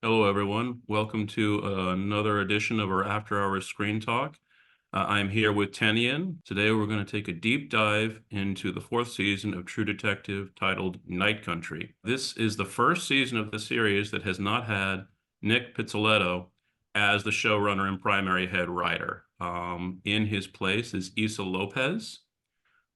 Hello, everyone. Welcome to another edition of our After Hours Screen Talk. I'm here with Tenian. Today, we're going to take a deep dive into the fourth season of True Detective titled Night Country. This is the first season of the series that has not had Nick Pizzoletto as the showrunner and primary head writer. In his place is Issa López,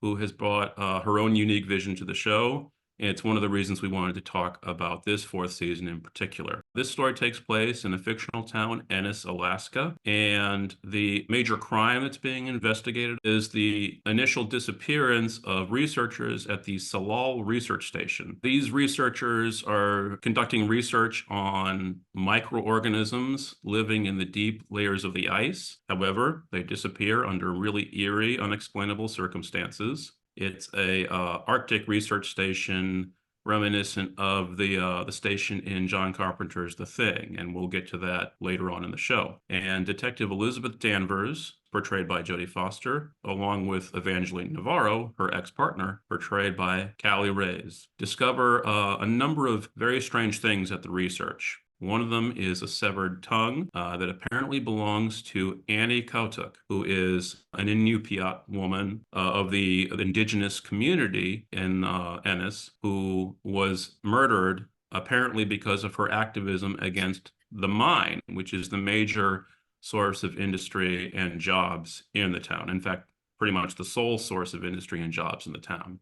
who has brought her own unique vision to the show. And it's one of the reasons we wanted to talk about this fourth season in particular. This story takes place in a fictional town, Ennis, Alaska, and the major crime that's being investigated is the initial disappearance of researchers at the Salal Research Station. These researchers are conducting research on microorganisms living in the deep layers of the ice. However, they disappear under really eerie, unexplainable circumstances. It's a Arctic research station reminiscent of the station in John Carpenter's The Thing, and we'll get to that later on in the show. And Detective Elizabeth Danvers, portrayed by Jodie Foster, along with Evangeline Navarro, her ex-partner, portrayed by Callie Reis, discover a number of very strange things at the research. One of them is a severed tongue that apparently belongs to Annie Kautuk, who is an Inupiat woman of the indigenous community in Ennis, who was murdered apparently because of her activism against the mine, which is the major source of industry and jobs in the town. In fact, pretty much the sole source of industry and jobs in the town,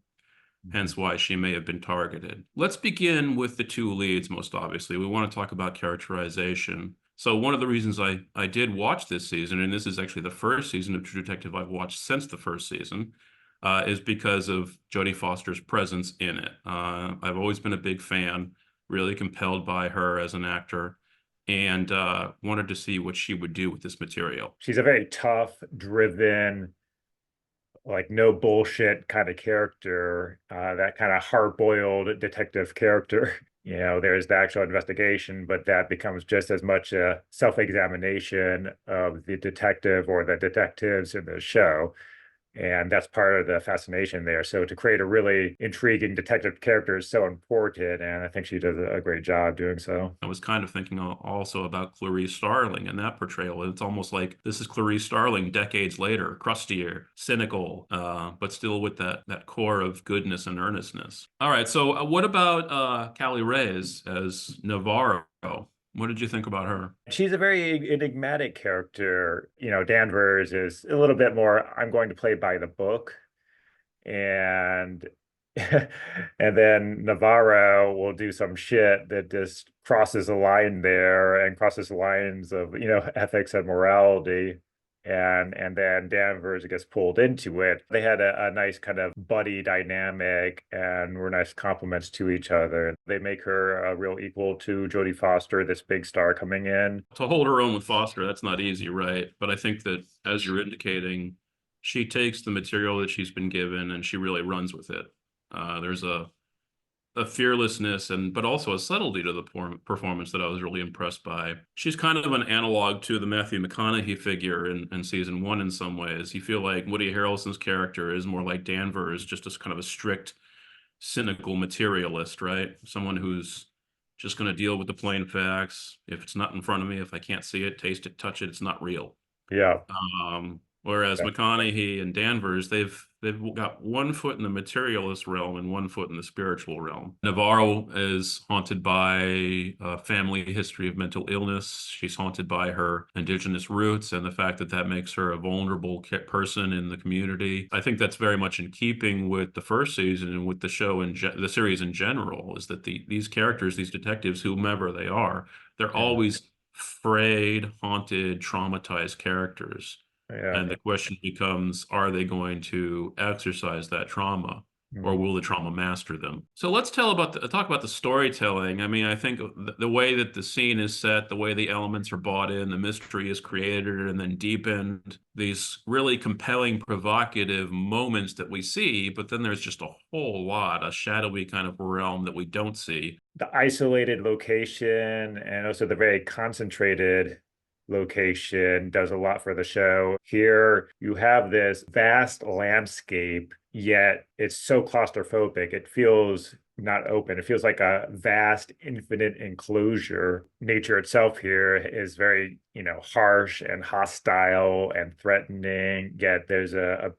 hence why she may have been targeted. Let's begin with the two leads, most obviously. We want to talk about characterization. So one of the reasons I did watch this season, and this is actually the first season of True Detective I've watched since the first season, is because of Jodie Foster's presence in it. I've always been a big fan, really compelled by her as an actor, and wanted to see what she would do with this material. She's a very tough, driven, like no bullshit kind of character, that kind of hard-boiled detective character. There's the actual investigation, but that becomes just as much a self-examination of the detective or the detectives in the show. And that's part of the fascination there. So to create a really intriguing detective character is so important, and I think she does a great job doing so. I was kind of thinking also about Clarice Starling and that portrayal. It's almost like this is Clarice Starling decades later, crustier, cynical, but still with that core of goodness and earnestness. All right, so what about Callie Reyes as Navarro? What did you think about her? She's a very enigmatic character. Danvers is a little bit more, I'm going to play by the book. And and then Navarro will do some shit that just crosses a line there and crosses the lines of, ethics and morality. And then Danvers gets pulled into it. They had a nice kind of buddy dynamic and were nice compliments to each other. They make her a real equal to Jodie Foster, this big star coming in. To hold her own with Foster, that's not easy, right? But I think that, as you're indicating, she takes the material that she's been given and she really runs with it. There's a fearlessness but also a subtlety to the performance that I was really impressed by. She's kind of an analog to the Matthew McConaughey figure in season one in some ways. You feel like Woody Harrelson's character is more like Danvers, just as kind of a strict, cynical materialist, right? Someone who's just going to deal with the plain facts. If it's not in front of me, if I can't see it, taste it, touch it, it's not real. Yeah. Whereas McConaughey and Danvers, they've got one foot in the materialist realm and one foot in the spiritual realm. Navarro is haunted by a family history of mental illness. She's haunted by her indigenous roots and the fact that that makes her a vulnerable person in the community. I think that's very much in keeping with the first season and with the show and the series in general, is that these characters, these detectives, whomever they are, they're Yeah. always frayed, haunted, traumatized characters. Yeah. And the question becomes, are they going to exercise that trauma or Mm. will the trauma master them? So let's talk about the storytelling. I mean, I think the way that the scene is set, the way the elements are brought in, the mystery is created and then deepened, these really compelling, provocative moments that we see, but then there's just a whole lot, a shadowy kind of realm that we don't see. The isolated location and also the very concentrated location does a lot for the show. Here, you have this vast landscape, yet it's so claustrophobic. It feels not open. It feels like a vast, infinite enclosure. Nature itself here is very, harsh and hostile and threatening, yet there's a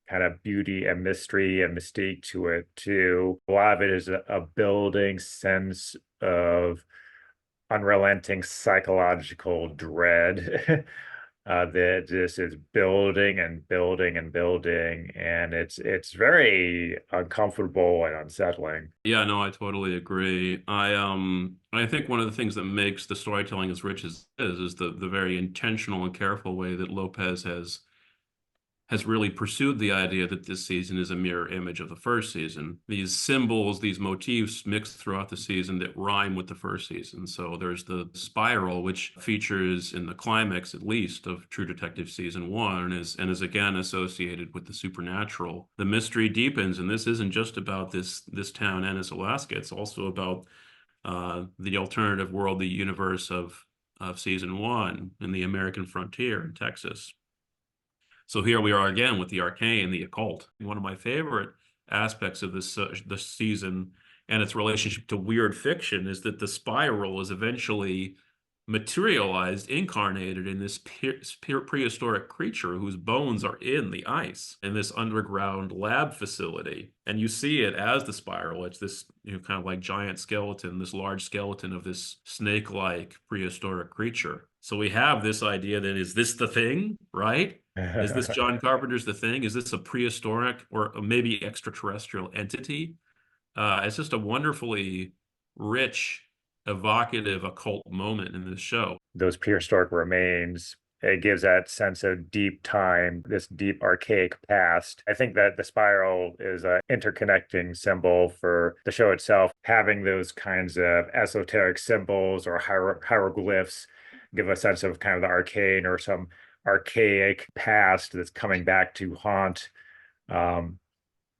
kind of beauty and mystery and mystique to it too. A lot of it is a building sense of unrelenting psychological dread that this is building and building and building, and it's very uncomfortable and unsettling. Yeah, no, I totally agree. I think one of the things that makes the storytelling as rich as it is the very intentional and careful way that Lopez has really pursued the idea that this season is a mirror image of the first season. These symbols, these motifs mixed throughout the season that rhyme with the first season. So there's the spiral, which features in the climax, at least, of True Detective season one, and is again associated with the supernatural. The mystery deepens, and this isn't just about this town, Ennis, Alaska. It's also about the alternative world, the universe of season one in the American frontier in Texas. So here we are again with the arcane, the occult. One of my favorite aspects of this season and its relationship to weird fiction is that the spiral is eventually materialized, incarnated in this prehistoric creature whose bones are in the ice in this underground lab facility. And you see it as the spiral. It's this, kind of like giant skeleton, this large skeleton of this snake-like prehistoric creature. So we have this idea that is this the thing, right? Is this John Carpenter's The Thing? Is this a prehistoric or maybe extraterrestrial entity? It's just a wonderfully rich, evocative, occult moment in this show. Those prehistoric remains, it gives that sense of deep time, this deep archaic past. I think that the spiral is an interconnecting symbol for the show itself. Having those kinds of esoteric symbols or hieroglyphs give a sense of kind of the arcane or some archaic past that's coming back to haunt um,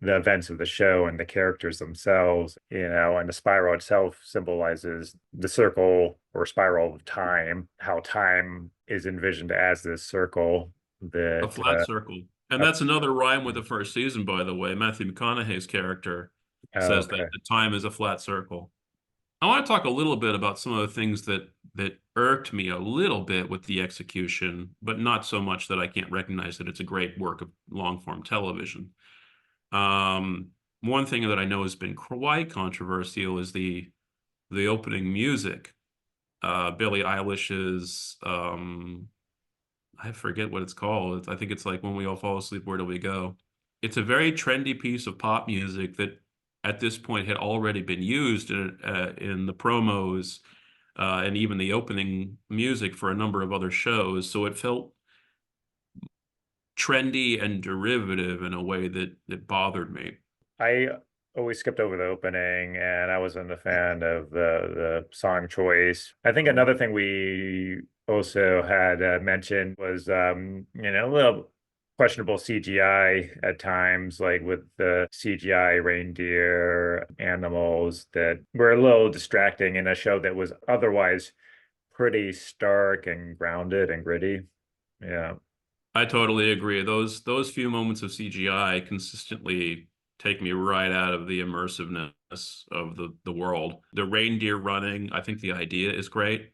the events of the show and the characters themselves, and the spiral itself symbolizes the circle or spiral of time, how time is envisioned as this circle A that flat circle. And that's another rhyme with the first season, by the way. Matthew McConaughey's character says that okay. the time is a flat circle. I want to talk a little bit about some of the things that irked me a little bit with the execution, but not so much that I can't recognize that it's a great work of long form television. One thing that I know has been quite controversial is the opening music. Billie Eilish's I forget what it's called. I think it's like When We All Fall Asleep, Where Do We Go? It's a very trendy piece of pop music that at this point had already been used in the promos and even the opening music for a number of other shows. So it felt trendy and derivative in a way that bothered me. I always skipped over the opening, and I wasn't a fan of the song choice. I think another thing we also had mentioned was a little questionable CGI at times, like with the CGI reindeer animals that were a little distracting in a show that was otherwise pretty stark and grounded and gritty. Yeah. I totally agree. Those few moments of CGI consistently take me right out of the immersiveness of the world. The reindeer running, I think the idea is great.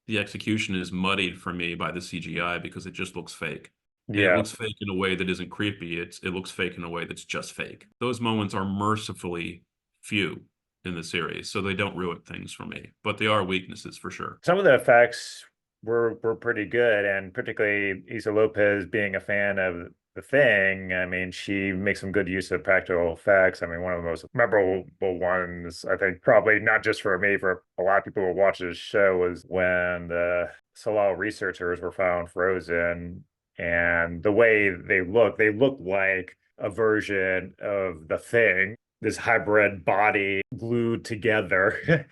The execution is muddied for me by the CGI because it just looks fake. And it Yeah. looks fake in a way that isn't creepy. It looks fake in a way that's just fake. Those moments are mercifully few in the series, so they don't ruin things for me. But they are weaknesses for sure. Some of the effects were pretty good, and particularly Issa Lopez being a fan of The Thing. I mean, she makes some good use of practical effects. I mean, one of the most memorable ones, I think, probably not just for me, for a lot of people who watch this show, was when the Salal researchers were found frozen, and the way they look like a version of The Thing, this hybrid body glued together.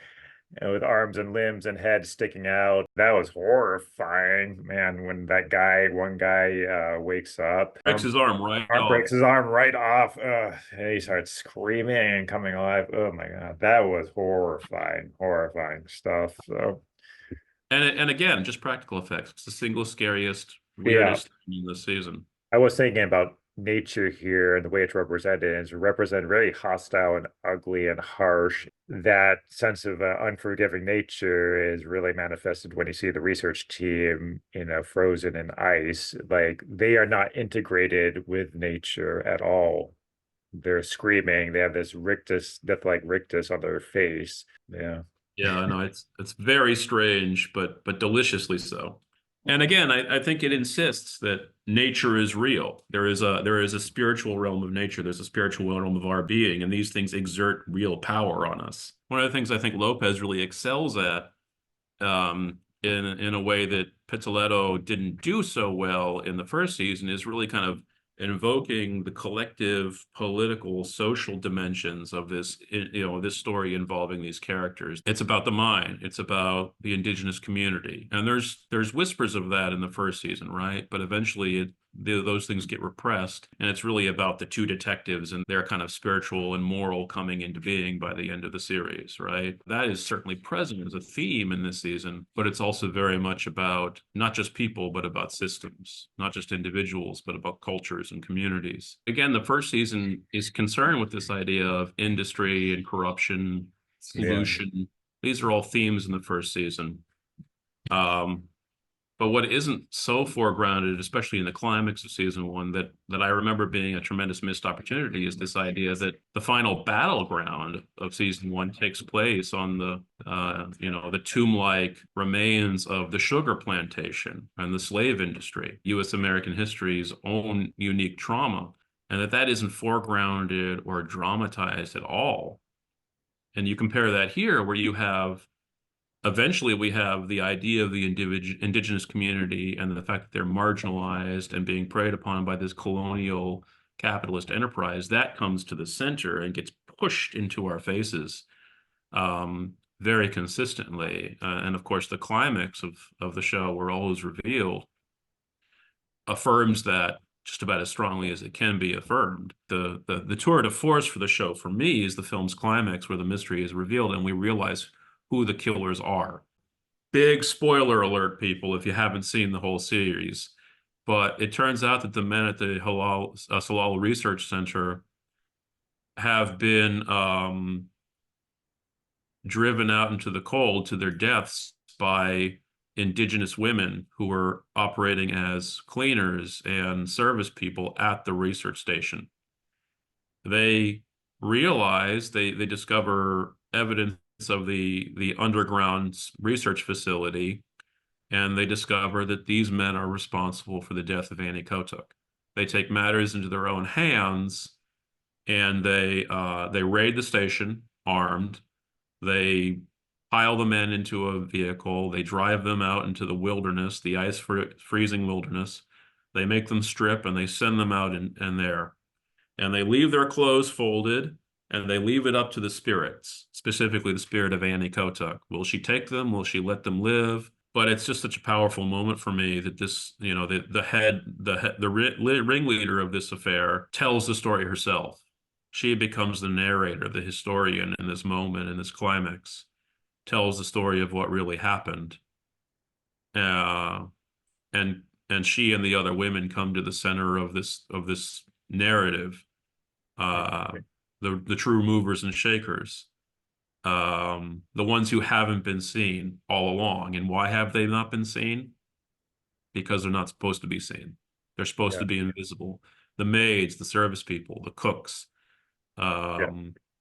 With arms and limbs and head sticking out. That was horrifying, man. When one guy wakes up, Breaks his arm right arm breaks off. his arm right off. And he starts screaming and coming alive. Oh my God, that was horrifying, horrifying stuff. So And again, just practical effects. It's the single scariest, yeah, weirdest thing in this season. I was thinking about nature here and the way it's represented is represented very hostile and ugly and harsh. That sense of unforgiving nature is really manifested when you see the research team, frozen in ice. Like they are not integrated with nature at all. They're screaming. They have this rictus, death-like rictus on their face. Yeah. Yeah, no, it's very strange, but deliciously so. And again, I think it insists that nature is real. There is a spiritual realm of nature. There's a spiritual realm of our being, and these things exert real power on us. One of the things I think Lopez really excels at, in a way that Pizzoletto didn't do so well in the first season, is really kind of invoking the collective political social dimensions of this story involving these characters. It's about the mine, it's about the indigenous community, and there's whispers of that in the first season, right? But eventually those things get repressed, and it's really about the two detectives and their kind of spiritual and moral coming into being by the end of the series, right? That is certainly present as a theme in this season, but it's also very much about not just people, but about systems, not just individuals, but about cultures and communities. Again, the first season is concerned with this idea of industry and corruption, Yeah. pollution. These are all themes in the first season. Um, but what isn't so foregrounded, especially in the climax of season one, that I remember being a tremendous missed opportunity, is this idea that the final battleground of season one takes place on the tomb-like remains of the sugar plantation and the slave industry, U.S. American history's own unique trauma, and that isn't foregrounded or dramatized at all. And you compare that here, where you have eventually we have the idea of the indigenous community and the fact that they're marginalized and being preyed upon by this colonial capitalist enterprise that comes to the center and gets pushed into our faces, very consistently. And of course, the climax of the show, where all is revealed, affirms that just about as strongly as it can be affirmed. The tour de force for the show, for me, is the film's climax, where the mystery is revealed and we realize who the killers are. Big spoiler alert, people, if you haven't seen the whole series. But it turns out that the men at the Salal Research Center have been driven out into the cold to their deaths by indigenous women who were operating as cleaners and service people at the research station. They they discover evidence of the underground research facility, and they discover that these men are responsible for the death of Annie Kotuk. They take matters into their own hands, and they raid the station armed. They pile the men into a vehicle. They drive them out into the wilderness, the freezing wilderness. They make them strip and they send them out in there. And they leave their clothes folded, and they leave it up to the spirits, specifically the spirit of Annie Kotuk. Will she take them? Will she let them live? But it's just such a powerful moment for me that this, the ringleader of this affair tells the story herself. She becomes the narrator, the historian in this moment, in this climax, tells the story of what really happened. Uh, and she and the other women come to the center of this narrative, uh, the true movers and shakers, the ones who haven't been seen all along. And why have they not been seen? Because they're not supposed to be seen. They're supposed Yeah. to be invisible. The maids, the service people, the cooks, Yeah.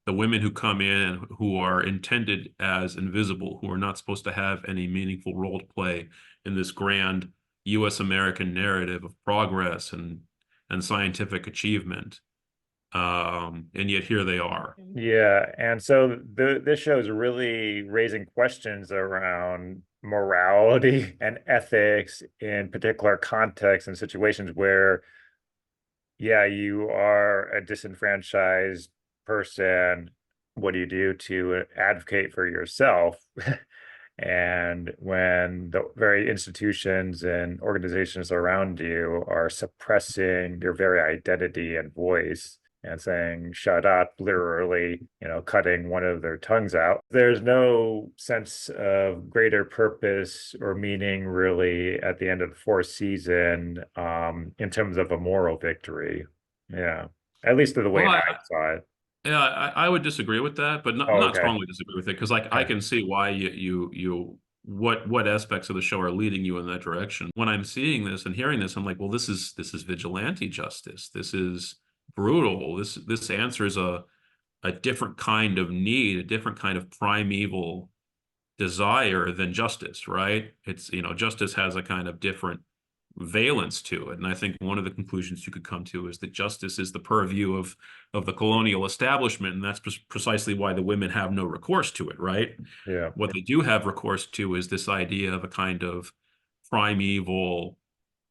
the women who come in who are intended as invisible, who are not supposed to have any meaningful role to play in this grand U.S. American narrative of progress and scientific achievement. And yet here they are. Yeah, and so this show is really raising questions around morality and ethics in particular contexts and situations where, yeah, you are a disenfranchised person. What do you do to advocate for yourself? And when the very institutions and organizations around you are suppressing your very identity and voice and saying, shut up, literally, cutting one of their tongues out, there's no sense of greater purpose or meaning really at the end of the fourth season, in terms of a moral victory. Yeah. At least the way Well, I saw it. yeah, I would disagree with that, but Oh, not okay. strongly disagree with it because like I Okay. can see why you what aspects of the show are leading you in that direction. When I'm seeing this and hearing this, I'm like, well, this is vigilante justice. This is brutal. This answers a different kind of need, a different kind of primeval desire than justice, right? It's, justice has a kind of different valence to it. And I think one of the conclusions you could come to is that justice is the purview of the colonial establishment, and that's precisely why the women have no recourse to it, right? Yeah. What they do have recourse to is this idea of a kind of primeval,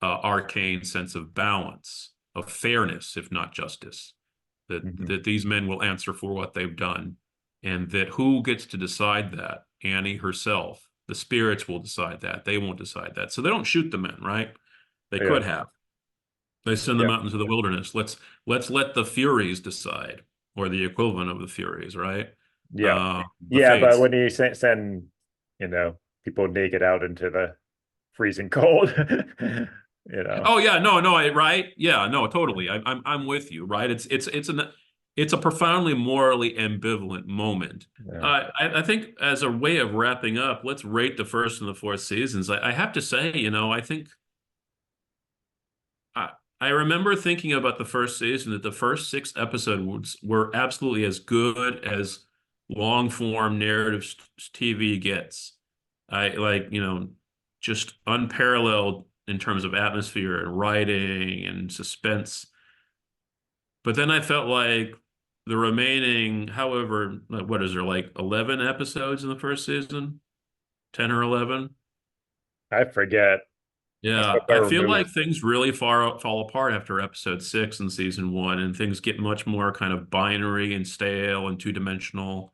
arcane sense of balance, of fairness, if not justice, Hmm. that these men will answer for what they've done, and that who gets to decide that? Annie herself. The spirits will decide that. They won't decide that. So they don't shoot the men, right? They Yeah. could have. They send Yeah. them out into the wilderness. Let's let the Furies decide, or the equivalent of the Furies, right? Yeah. The Yeah. But Fates. when you send, people naked out into the freezing cold, you know, Oh yeah, no, no, right? Yeah, no, totally. I'm with you, right? It's a profoundly morally ambivalent moment. yeah. I think as a way of wrapping up, let's rate the first and the fourth seasons. I have to say, I think I, I remember thinking about the first season that the first six episodes were absolutely as good as long form narrative TV gets. I like, just unparalleled in terms of atmosphere and writing and suspense. But then I felt like the remaining, however, what is there, like 11 episodes in the first season? 10 or 11? I forget. I'm so Yeah, I far feel removed. like things really fall apart after episode six in season one, and things get much more kind of binary and stale and two-dimensional.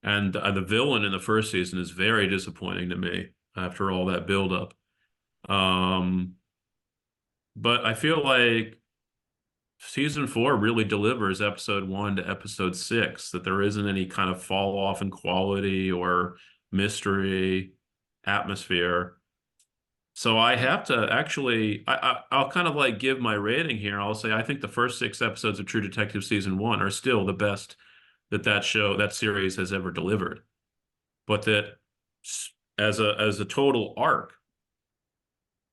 And the villain in the first season is very disappointing to me after all that buildup. Um, but I feel like season four really delivers episode one to episode six, that there isn't any kind of fall off in quality or mystery atmosphere. So I have to actually, I'll kind of like give my rating here. I'll say I think the first six episodes of True Detective season one are still the best that series has ever delivered. But that as a total arc,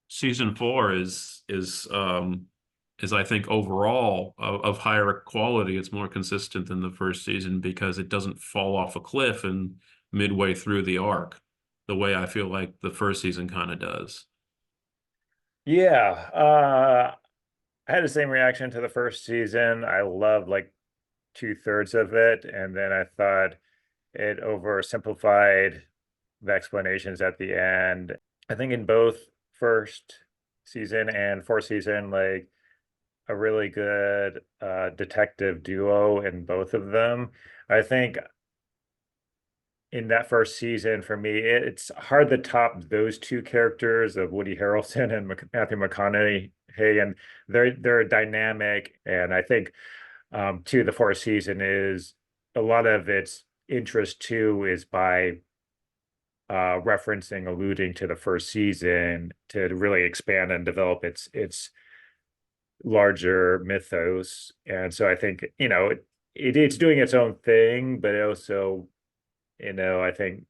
season four is I think overall of higher quality. It's more consistent than the first season because it doesn't fall off a cliff and midway through the arc the way I feel like the first season kind of does. Yeah. I had the same reaction to the first season. I loved like two-thirds of it, and then I thought it oversimplified the explanations at the end. I think in both first season and fourth season, like a really good detective duo in both of them. I think in that first season, for me, it's hard to top those two characters of Woody Harrelson and Matthew McConaughey. Hey, and they're dynamic, and I think too the fourth season is a lot of its interest too is by referencing, alluding to the first season to really expand and develop its larger mythos. And so I think, it's doing its own thing, but it also, I think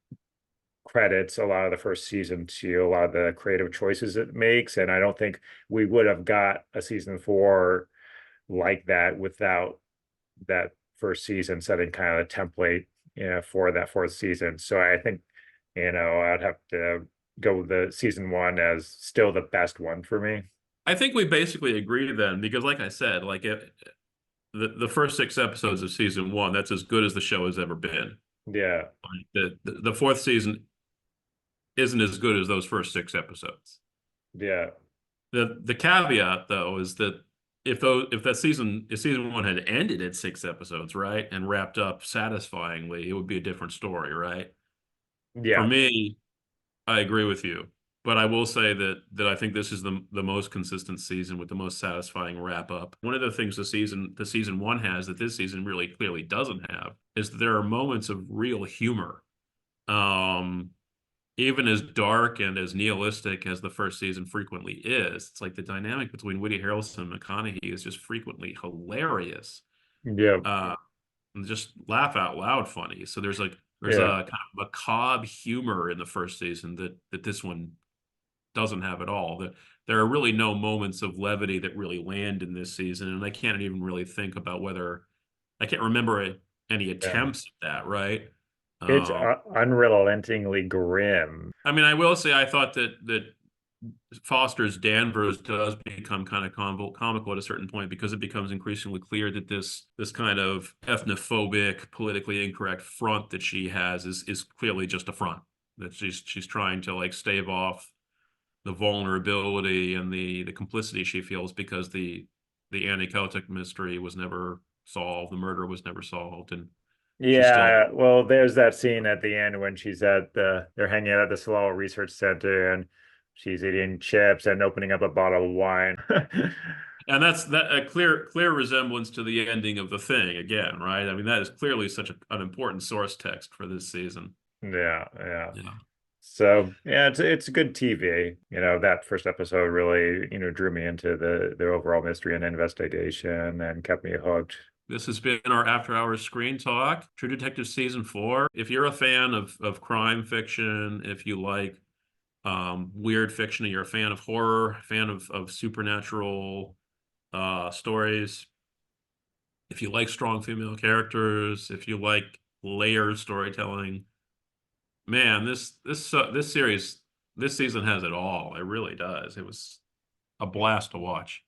credits a lot of the first season to a lot of the creative choices it makes. And I don't think we would have got a season four like that without that first season setting kind of a template, for that fourth season. So I think, I'd have to go with the season one as still the best one for me. I think we basically agree then because, like I said, the first six episodes of season one, that's as good as the show has ever been. Yeah. Like, the fourth season isn't as good as those first six episodes. Yeah. The caveat though is that if season one had ended at six episodes, right, and wrapped up satisfyingly, it would be a different story, right? For Yeah. me, I agree with you, but I will say that I think this is the most consistent season with the most satisfying wrap up. One of the things the season one has that this season really clearly doesn't have is that there are moments of real humor. Um, even as dark and as nihilistic as the first season frequently is, it's like the dynamic between Woody Harrelson and McConaughey is just frequently hilarious. Yeah, Uh, and just laugh out loud funny. So there's yeah. a kind of macabre humor in the first season that this one doesn't have at all. There are really no moments of levity that really land in this season, and I can't even really think about whether I can't remember any Yeah. attempts at that, right? It's Um, unrelentingly grim. I mean, I will say I thought that Foster's Danvers does become kind of comical at a certain point because it becomes increasingly clear that this kind of ethnophobic, politically incorrect front that she has is clearly just a front. That she's trying to like stave off the vulnerability and the complicity she feels because the anti-Celtic mystery was never solved, the murder was never solved, and she's still. Yeah, well, there's that scene at the end when they're hanging out at the Sloan Research Center and she's eating chips and opening up a bottle of wine. And that's that a clear resemblance to the ending of The Thing again, right? I mean, that is clearly such an important source text for this season. Yeah, yeah. Yeah. So yeah, it's good TV. That first episode really, drew me into the overall mystery and investigation and kept me hooked. This has been our After Hours Screen Talk, True Detective Season 4. If you're a fan of crime fiction, if you like weird fiction, you're a fan of horror, fan of supernatural stories, if you like strong female characters, if you like layered storytelling, man, this series this season has it all. It really does. It was a blast to watch.